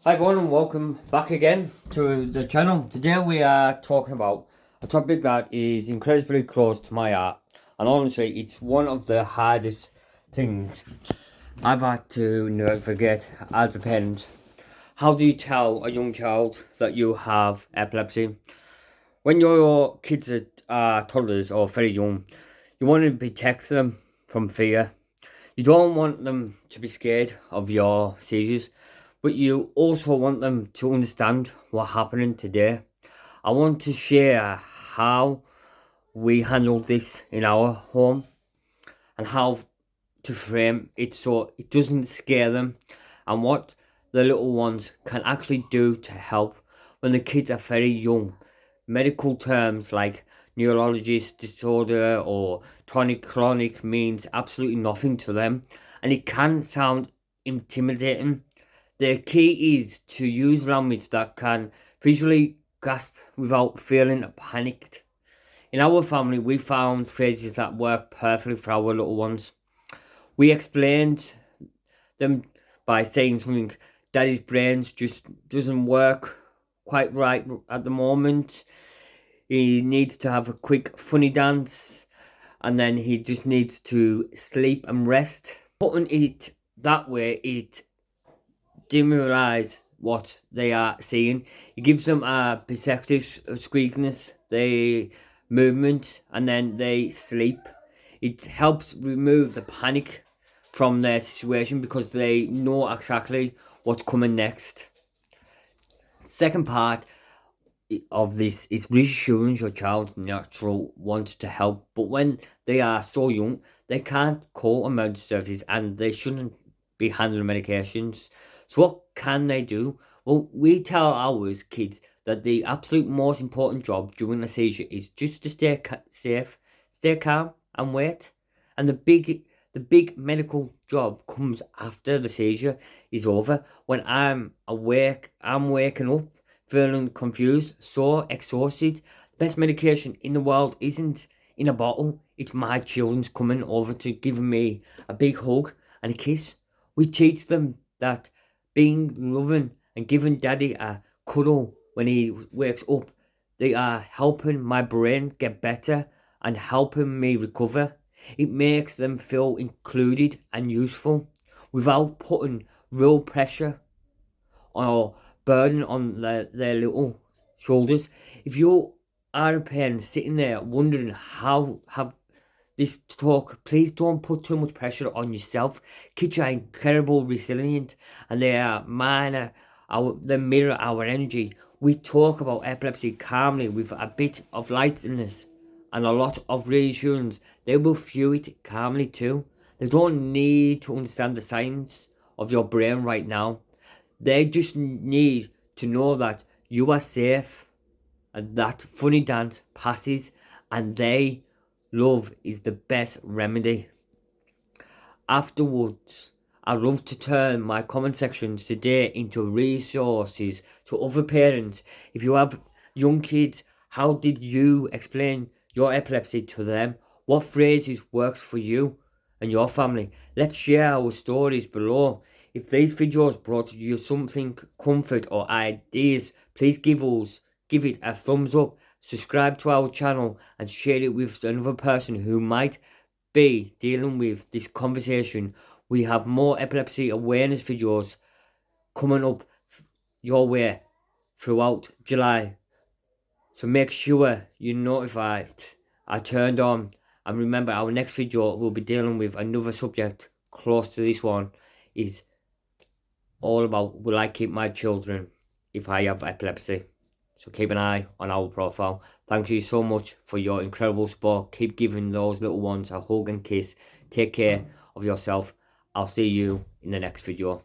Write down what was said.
Hi everyone and welcome back again to the channel. Today we are talking about a topic that is incredibly close to my heart, and honestly it's one of the hardest things I've had to navigate as a parent. How do you tell a young child that you have epilepsy? When your kids are toddlers or very young, you want to protect them from fear. You don't want them to be scared of your seizures, but you also want them to understand what's happening today. I want to share how we handle this in our home and how to frame it so it doesn't scare them, and what the little ones can actually do to help when the kids are very young. Medical terms like neurologist disorder or tonic clonic means absolutely nothing to them, and it can sound intimidating. The key is to use language that can visually grasp without feeling panicked. In our family, we found phrases that work perfectly for our little ones. We explained them by saying something: Daddy's brains just doesn't work quite right at the moment. He needs to have a quick funny dance, and then he just needs to sleep and rest. Putting it that way, it demoralize what they are seeing. It gives them a perceptive squeakiness, they movement, and then they sleep. It helps remove the panic from their situation because they know exactly what's coming next. Second part of this is reassuring your child's natural wants to help, but when they are so young, they can't call emergency services and they shouldn't be handling medications. So what can they do? Well, we tell our kids that the absolute most important job during a seizure is just to stay safe, stay calm, and wait. And the big medical job comes after the seizure is over. When I'm awake, I'm waking up feeling confused, sore, exhausted. The best medication in the world isn't in a bottle. It's my children's coming over to give me a big hug and a kiss. We teach them that being loving and giving daddy a cuddle when he wakes up, they are helping my brain get better and helping me recover. It makes them feel included and useful without putting real pressure or burden on their little shoulders. If you are a parent sitting there wondering how have this talk, please don't put too much pressure on yourself. Kids are incredible resilient and they are they mirror our energy. We talk about epilepsy calmly with a bit of lightness and a lot of reassurance. They will view it calmly too. They don't need to understand the science of your brain right now. They just need to know that you are safe and that funny dance passes, and love is the best remedy. Afterwards, I love to turn my comment sections today into resources to other parents. If you have young kids, how did you explain your epilepsy to them? What phrases works for you and your family? Let's share our stories below. If these videos brought you something comfort or ideas, please give it a thumbs up, subscribe to our channel and share it with another person who might be dealing with this conversation. We have more epilepsy awareness videos coming up your way throughout July. So make sure you're notified, are turned on, and remember our next video will be dealing with another subject close to this one. Is all about, will I keep my children if I have epilepsy? So keep an eye on our profile. Thank you so much for your incredible support. Keep giving those little ones a hug and kiss. Take care of yourself. I'll see you in the next video.